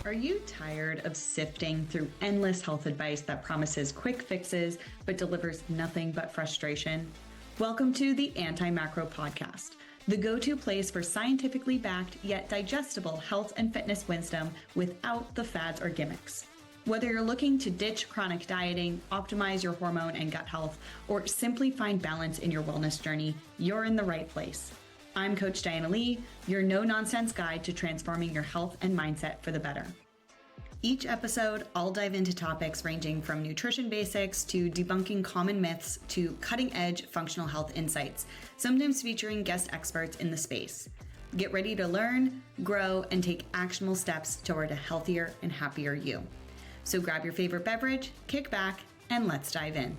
Are you tired of sifting through endless health advice that promises quick fixes but delivers nothing but frustration? Welcome to the Anti-Macro Podcast, the go-to place for scientifically backed yet digestible health and fitness wisdom without the fads or gimmicks. Whether you're looking to ditch chronic dieting, optimize your hormone and gut health, or simply find balance in your wellness journey, you're in the right place. I'm Coach Diana Lee, your no-nonsense guide to transforming your health and mindset for the better. Each episode, I'll dive into topics ranging from nutrition basics to debunking common myths to cutting-edge functional health insights, sometimes featuring guest experts in the space. Get ready to learn, grow, and take actionable steps toward a healthier and happier you. So grab your favorite beverage, kick back, and let's dive in.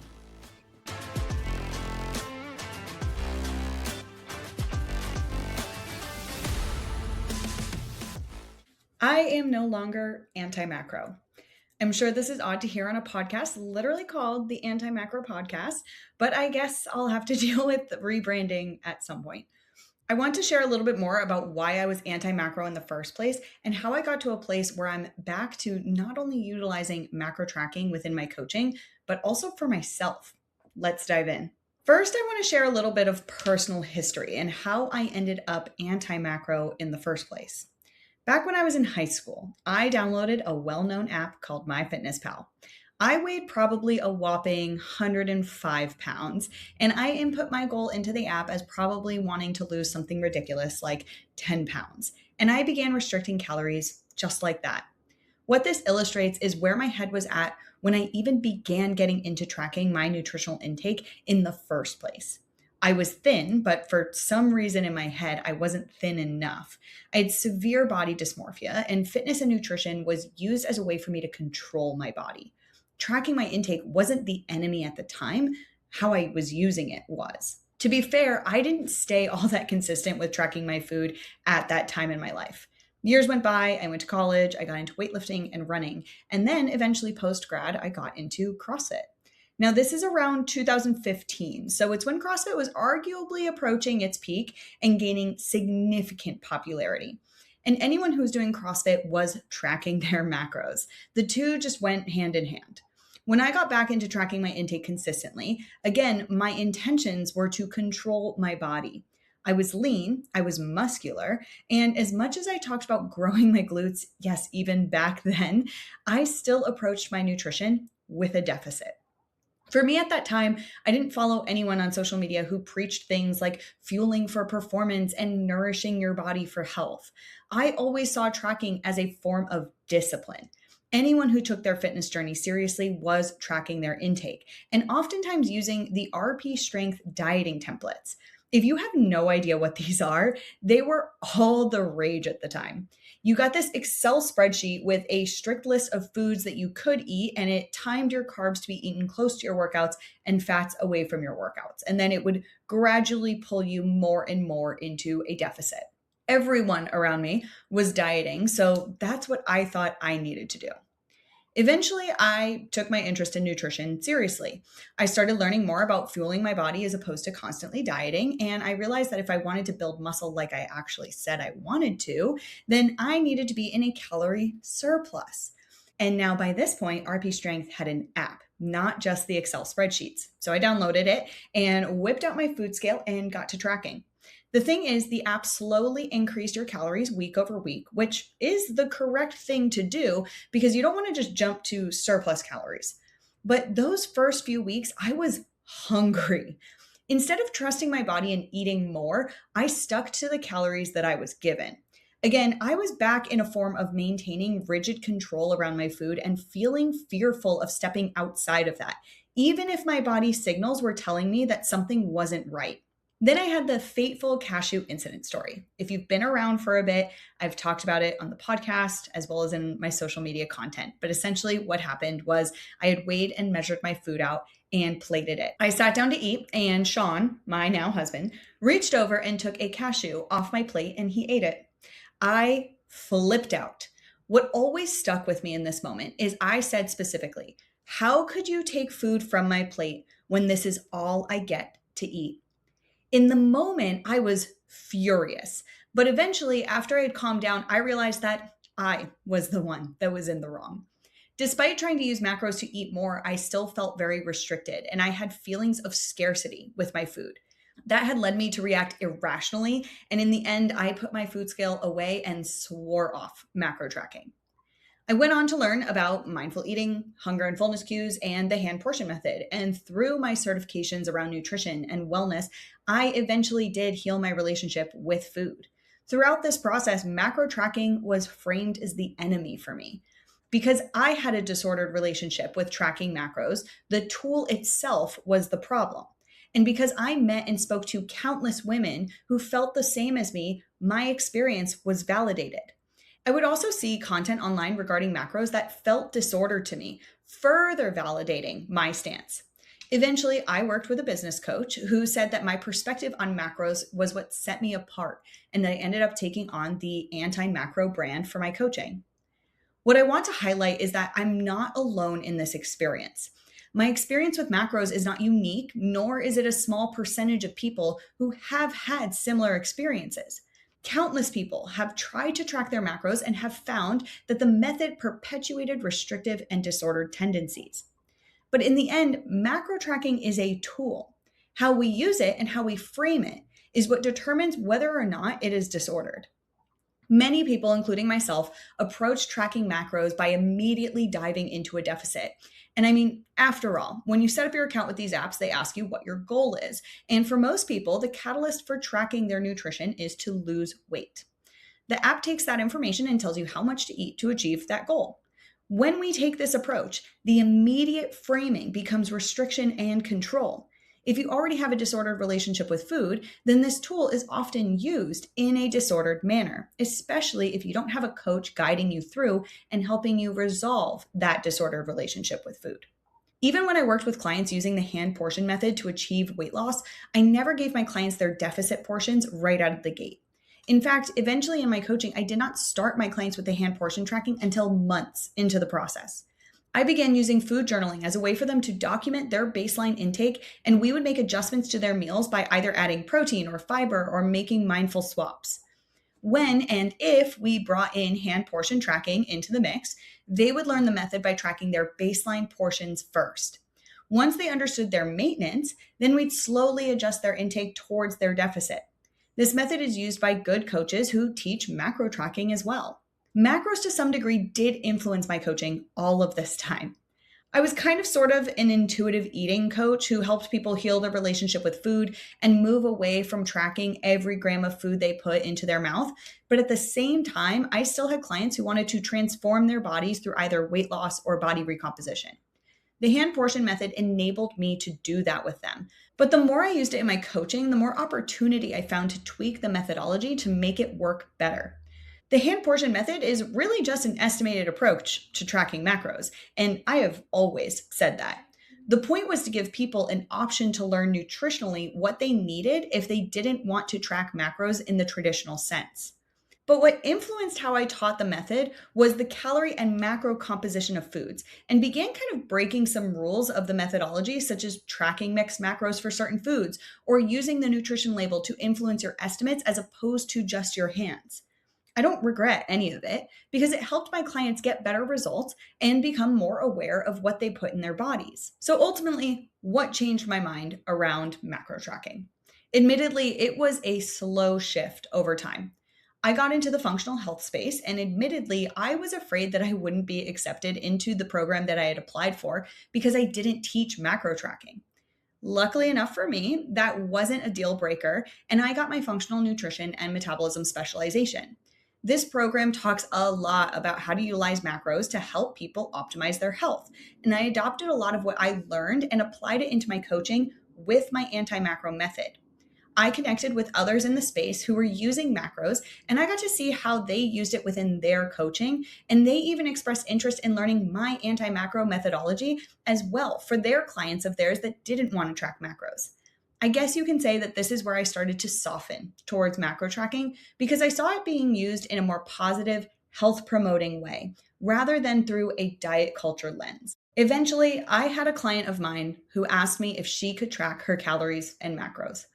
I am no longer anti-macro. I'm sure this is odd to hear on a podcast literally called the Anti-Macro Podcast, but I guess I'll have to deal with rebranding at some point. I want to share a little bit more about why I was anti-macro in the first place and how I got to a place where I'm back to not only utilizing macro tracking within my coaching, but also for myself. Let's dive in. First, I want to share a little bit of personal history and how I ended up anti-macro in the first place. Back when I was in high school, I downloaded a well-known app called MyFitnessPal. I weighed probably a whopping 105 pounds, and I input my goal into the app as probably wanting to lose something ridiculous like 10 pounds. And I began restricting calories just like that. What this illustrates is where my head was at when I even began getting into tracking my nutritional intake in the first place. I was thin, but for some reason in my head, I wasn't thin enough. I had severe body dysmorphia, and fitness and nutrition was used as a way for me to control my body. Tracking my intake wasn't the enemy at the time. How I was using it was. To be fair, I didn't stay all that consistent with tracking my food at that time in my life. Years went by, I went to college, I got into weightlifting and running, and then eventually post-grad, I got into CrossFit. Now, this is around 2015, so it's when CrossFit was arguably approaching its peak and gaining significant popularity. And anyone who was doing CrossFit was tracking their macros. The two just went hand in hand. When I got back into tracking my intake consistently, again, my intentions were to control my body. I was lean, I was muscular, and as much as I talked about growing my glutes, yes, even back then, I still approached my nutrition with a deficit. For me at that time, I didn't follow anyone on social media who preached things like fueling for performance and nourishing your body for health. I always saw tracking as a form of discipline. Anyone who took their fitness journey seriously was tracking their intake and oftentimes using the RP Strength dieting templates. If you have no idea what these are, they were all the rage at the time. You got this Excel spreadsheet with a strict list of foods that you could eat, and it timed your carbs to be eaten close to your workouts and fats away from your workouts. And then it would gradually pull you more and more into a deficit. Everyone around me was dieting, so that's what I thought I needed to do. Eventually, I took my interest in nutrition seriously. I started learning more about fueling my body as opposed to constantly dieting, and I realized that if I wanted to build muscle like I actually said I wanted to, then I needed to be in a calorie surplus. And now by this point, RP Strength had an app, not just the Excel spreadsheets. So I downloaded it and whipped out my food scale and got to tracking. The thing is, the app slowly increased your calories week over week, which is the correct thing to do because you don't want to just jump to surplus calories. But those first few weeks, I was hungry. Instead of trusting my body and eating more, I stuck to the calories that I was given. Again, I was back in a form of maintaining rigid control around my food and feeling fearful of stepping outside of that, even if my body's signals were telling me that something wasn't right. Then I had the fateful cashew incident story. If you've been around for a bit, I've talked about it on the podcast as well as in my social media content. But essentially what happened was I had weighed and measured my food out and plated it. I sat down to eat and Sean, my now husband, reached over and took a cashew off my plate and he ate it. I flipped out. What always stuck with me in this moment is I said specifically, how could you take food from my plate when this is all I get to eat? In the moment, I was furious. But eventually, after I had calmed down, I realized that I was the one that was in the wrong. Despite trying to use macros to eat more, I still felt very restricted and I had feelings of scarcity with my food. That had led me to react irrationally. And in the end, I put my food scale away and swore off macro tracking. I went on to learn about mindful eating, hunger and fullness cues, and the hand portion method. And through my certifications around nutrition and wellness, I eventually did heal my relationship with food. Throughout this process, macro tracking was framed as the enemy for me. Because I had a disordered relationship with tracking macros, the tool itself was the problem. And because I met and spoke to countless women who felt the same as me, my experience was validated. I would also see content online regarding macros that felt disordered to me, further validating my stance. Eventually, I worked with a business coach who said that my perspective on macros was what set me apart, and that I ended up taking on the anti macro brand for my coaching. What I want to highlight is that I'm not alone in this experience. My experience with macros is not unique, nor is it a small percentage of people who have had similar experiences. Countless people have tried to track their macros and have found that the method perpetuated restrictive and disordered tendencies. But in the end, macro tracking is a tool. How we use it and how we frame it is what determines whether or not it is disordered. Many people, including myself, approach tracking macros by immediately diving into a deficit. And I mean, after all, when you set up your account with these apps, they ask you what your goal is. And for most people, the catalyst for tracking their nutrition is to lose weight. The app takes that information and tells you how much to eat to achieve that goal. When we take this approach, the immediate framing becomes restriction and control. If you already have a disordered relationship with food, then this tool is often used in a disordered manner, especially if you don't have a coach guiding you through and helping you resolve that disordered relationship with food. Even when I worked with clients using the hand portion method to achieve weight loss, I never gave my clients their deficit portions right out of the gate. In fact, eventually in my coaching, I did not start my clients with the hand portion tracking until months into the process. I began using food journaling as a way for them to document their baseline intake, and we would make adjustments to their meals by either adding protein or fiber or making mindful swaps. When and if we brought in hand portion tracking into the mix, they would learn the method by tracking their baseline portions first. Once they understood their maintenance, then we'd slowly adjust their intake towards their deficit. This method is used by good coaches who teach macro tracking as well. Macros to some degree did influence my coaching all of this time. I was kind of sort of an intuitive eating coach who helped people heal their relationship with food and move away from tracking every gram of food they put into their mouth. But at the same time, I still had clients who wanted to transform their bodies through either weight loss or body recomposition. The hand portion method enabled me to do that with them. But the more I used it in my coaching, the more opportunity I found to tweak the methodology to make it work better. The hand portion method is really just an estimated approach to tracking macros, and I have always said that. The point was to give people an option to learn nutritionally what they needed if they didn't want to track macros in the traditional sense. But what influenced how I taught the method was the calorie and macro composition of foods, and began kind of breaking some rules of the methodology, such as tracking mixed macros for certain foods or using the nutrition label to influence your estimates as opposed to just your hands. I don't regret any of it because it helped my clients get better results and become more aware of what they put in their bodies. So ultimately, what changed my mind around macro tracking? Admittedly, it was a slow shift over time. I got into the functional health space, and admittedly, I was afraid that I wouldn't be accepted into the program that I had applied for because I didn't teach macro tracking. Luckily enough for me, that wasn't a deal breaker, and I got my functional nutrition and metabolism specialization. This program talks a lot about how to utilize macros to help people optimize their health, and I adopted a lot of what I learned and applied it into my coaching with my anti macro method. I connected with others in the space who were using macros, and I got to see how they used it within their coaching. And they even expressed interest in learning my anti macro methodology as well for their clients of theirs that didn't want to track macros. I guess you can say that this is where I started to soften towards macro tracking because I saw it being used in a more positive, health promoting way rather than through a diet culture lens. Eventually, I had a client of mine who asked me if she could track her calories and macros.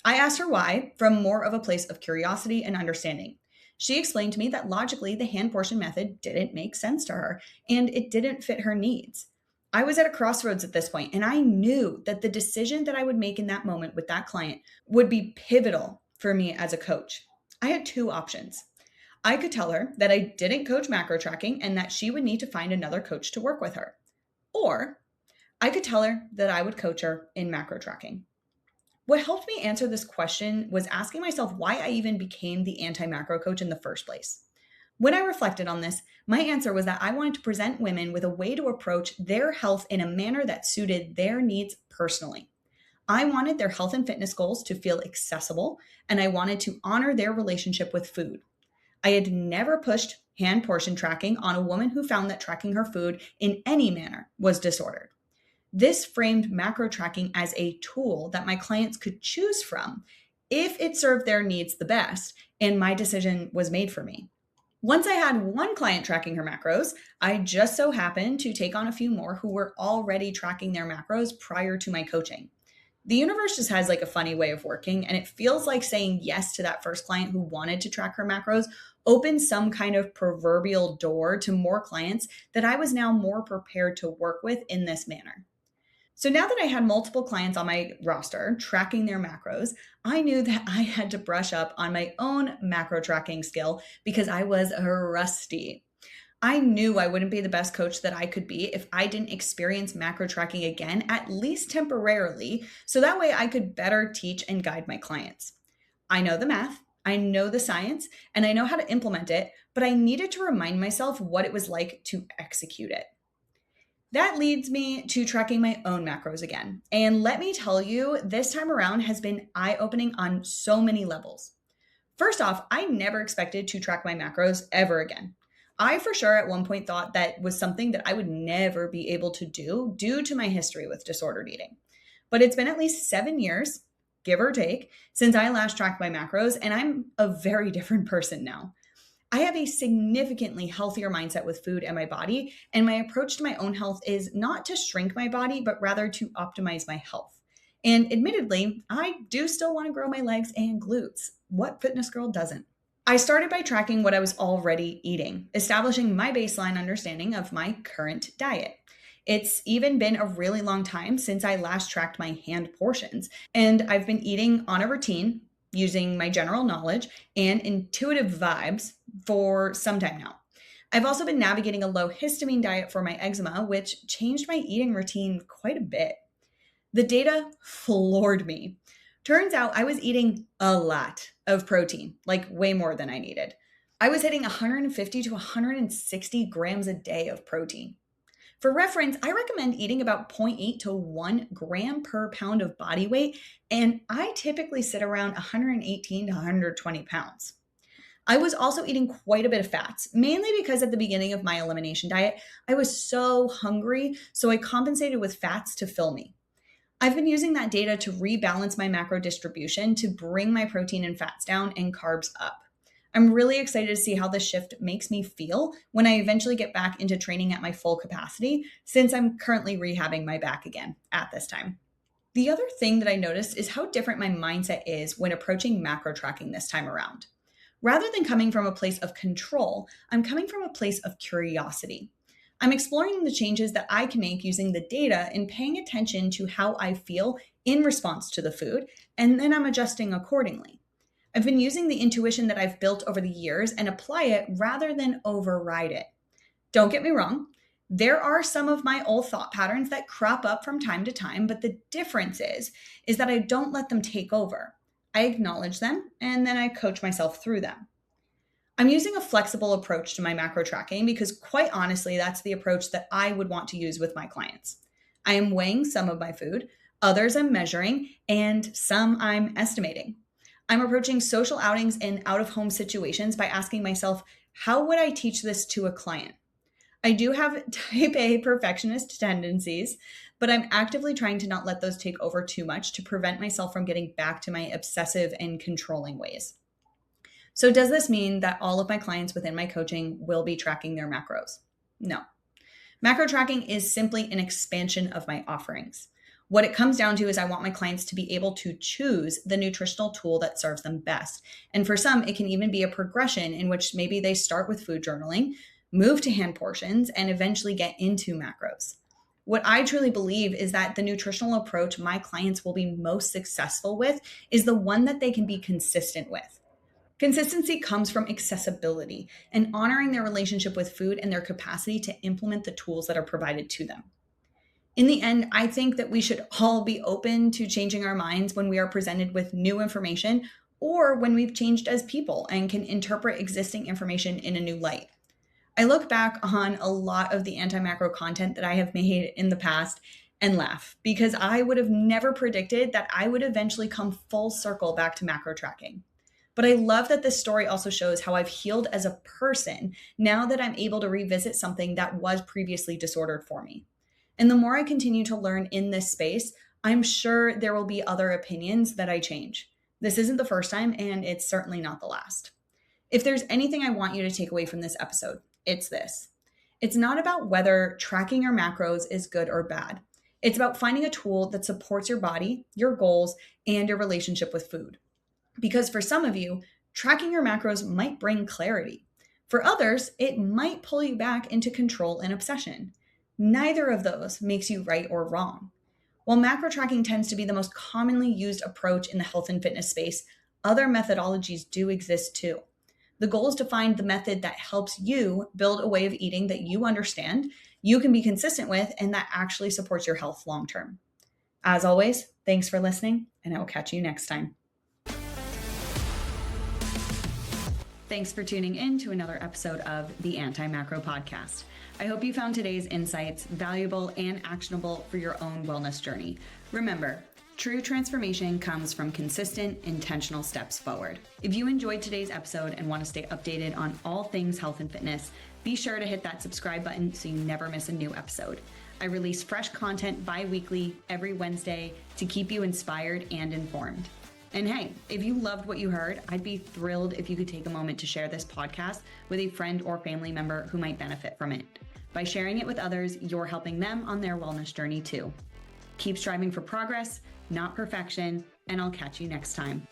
I asked her why from more of a place of curiosity and understanding. She explained to me that logically the hand portion method didn't make sense to her and it didn't fit her needs. I was at a crossroads at this point, and I knew that the decision that I would make in that moment with that client would be pivotal for me as a coach. I had two options. I could tell her that I didn't coach macro tracking and that she would need to find another coach to work with her. Or I could tell her that I would coach her in macro tracking. What helped me answer this question was asking myself why I even became the anti macro coach in the first place. When I reflected on this, my answer was that I wanted to present women with a way to approach their health in a manner that suited their needs personally. I wanted their health and fitness goals to feel accessible, and I wanted to honor their relationship with food. I had never pushed hand portion tracking on a woman who found that tracking her food in any manner was disordered. This framed macro tracking as a tool that my clients could choose from if it served their needs the best, and my decision was made for me. Once I had one client tracking her macros, I just so happened to take on a few more who were already tracking their macros prior to my coaching. The universe just has like a funny way of working, and it feels like saying yes to that first client who wanted to track her macros opened some kind of proverbial door to more clients that I was now more prepared to work with in this manner. So now that I had multiple clients on my roster tracking their macros, I knew that I had to brush up on my own macro tracking skill because I was rusty. I knew I wouldn't be the best coach that I could be if I didn't experience macro tracking again, at least temporarily, so that way I could better teach and guide my clients. I know the math, I know the science, and I know how to implement it, but I needed to remind myself what it was like to execute it. That leads me to tracking my own macros again. And let me tell you, this time around has been eye-opening on so many levels. First off, I never expected to track my macros ever again. I for sure at one point thought that was something that I would never be able to do due to my history with disordered eating. But it's been at least 7 years, give or take, since I last tracked my macros, and I'm a very different person now. I have a significantly healthier mindset with food and my body, and my approach to my own health is not to shrink my body, but rather to optimize my health. And admittedly, I do still want to grow my legs and glutes. What fitness girl doesn't? I started by tracking what I was already eating, establishing my baseline understanding of my current diet. It's even been a really long time since I last tracked my hand portions, and I've been eating on a routine using my general knowledge and intuitive vibes for some time now. I've also been navigating a low histamine diet for my eczema, which changed my eating routine quite a bit. The data floored me. Turns out I was eating a lot of protein, like way more than I needed. I was hitting 150 to 160 grams a day of protein. For reference, I recommend eating about 0.8 to 1 gram per pound of body weight, and I typically sit around 118 to 120 pounds. I was also eating quite a bit of fats, mainly because at the beginning of my elimination diet, I was so hungry, so I compensated with fats to fill me. I've been using that data to rebalance my macro distribution to bring my protein and fats down and carbs up. I'm really excited to see how this shift makes me feel when I eventually get back into training at my full capacity, since I'm currently rehabbing my back again at this time. The other thing that I noticed is how different my mindset is when approaching macro tracking this time around. Rather than coming from a place of control, I'm coming from a place of curiosity. I'm exploring the changes that I can make using the data and paying attention to how I feel in response to the food, and then I'm adjusting accordingly. I've been using the intuition that I've built over the years and apply it rather than override it. Don't get me wrong, there are some of my old thought patterns that crop up from time to time, but the difference is that I don't let them take over. I acknowledge them and then I coach myself through them. I'm using a flexible approach to my macro tracking because quite honestly, that's the approach that I would want to use with my clients. I am weighing some of my food, others I'm measuring, and some I'm estimating. I'm approaching social outings and out-of-home situations by asking myself, how would I teach this to a client? I do have type A perfectionist tendencies, but I'm actively trying to not let those take over too much to prevent myself from getting back to my obsessive and controlling ways. So does this mean that all of my clients within my coaching will be tracking their macros? No. Macro tracking is simply an expansion of my offerings. What it comes down to is I want my clients to be able to choose the nutritional tool that serves them best. And for some, it can even be a progression in which maybe they start with food journaling, move to hand portions, and eventually get into macros. What I truly believe is that the nutritional approach my clients will be most successful with is the one that they can be consistent with. Consistency comes from accessibility and honoring their relationship with food and their capacity to implement the tools that are provided to them. In the end, I think that we should all be open to changing our minds when we are presented with new information or when we've changed as people and can interpret existing information in a new light. I look back on a lot of the anti-macro content that I have made in the past and laugh because I would have never predicted that I would eventually come full circle back to macro tracking. But I love that this story also shows how I've healed as a person now that I'm able to revisit something that was previously disordered for me. And the more I continue to learn in this space, I'm sure there will be other opinions that I change. This isn't the first time, and it's certainly not the last. If there's anything I want you to take away from this episode, it's this. It's not about whether tracking your macros is good or bad. It's about finding a tool that supports your body, your goals, and your relationship with food. Because for some of you, tracking your macros might bring clarity. For others, it might pull you back into control and obsession. Neither of those makes you right or wrong. While macro tracking tends to be the most commonly used approach in the health and fitness space, other methodologies do exist too. The goal is to find the method that helps you build a way of eating that you understand, you can be consistent with, and that actually supports your health long term. As always, thanks for listening, and I will catch you next time. Thanks for tuning in to another episode of the Anti-Macro Podcast. I hope you found today's insights valuable and actionable for your own wellness journey. Remember, true transformation comes from consistent, intentional steps forward. If you enjoyed today's episode and want to stay updated on all things health and fitness, be sure to hit that subscribe button so you never miss a new episode. I release fresh content bi-weekly every Wednesday to keep you inspired and informed. And hey, if you loved what you heard, I'd be thrilled if you could take a moment to share this podcast with a friend or family member who might benefit from it. By sharing it with others, you're helping them on their wellness journey too. Keep striving for progress, not perfection, and I'll catch you next time.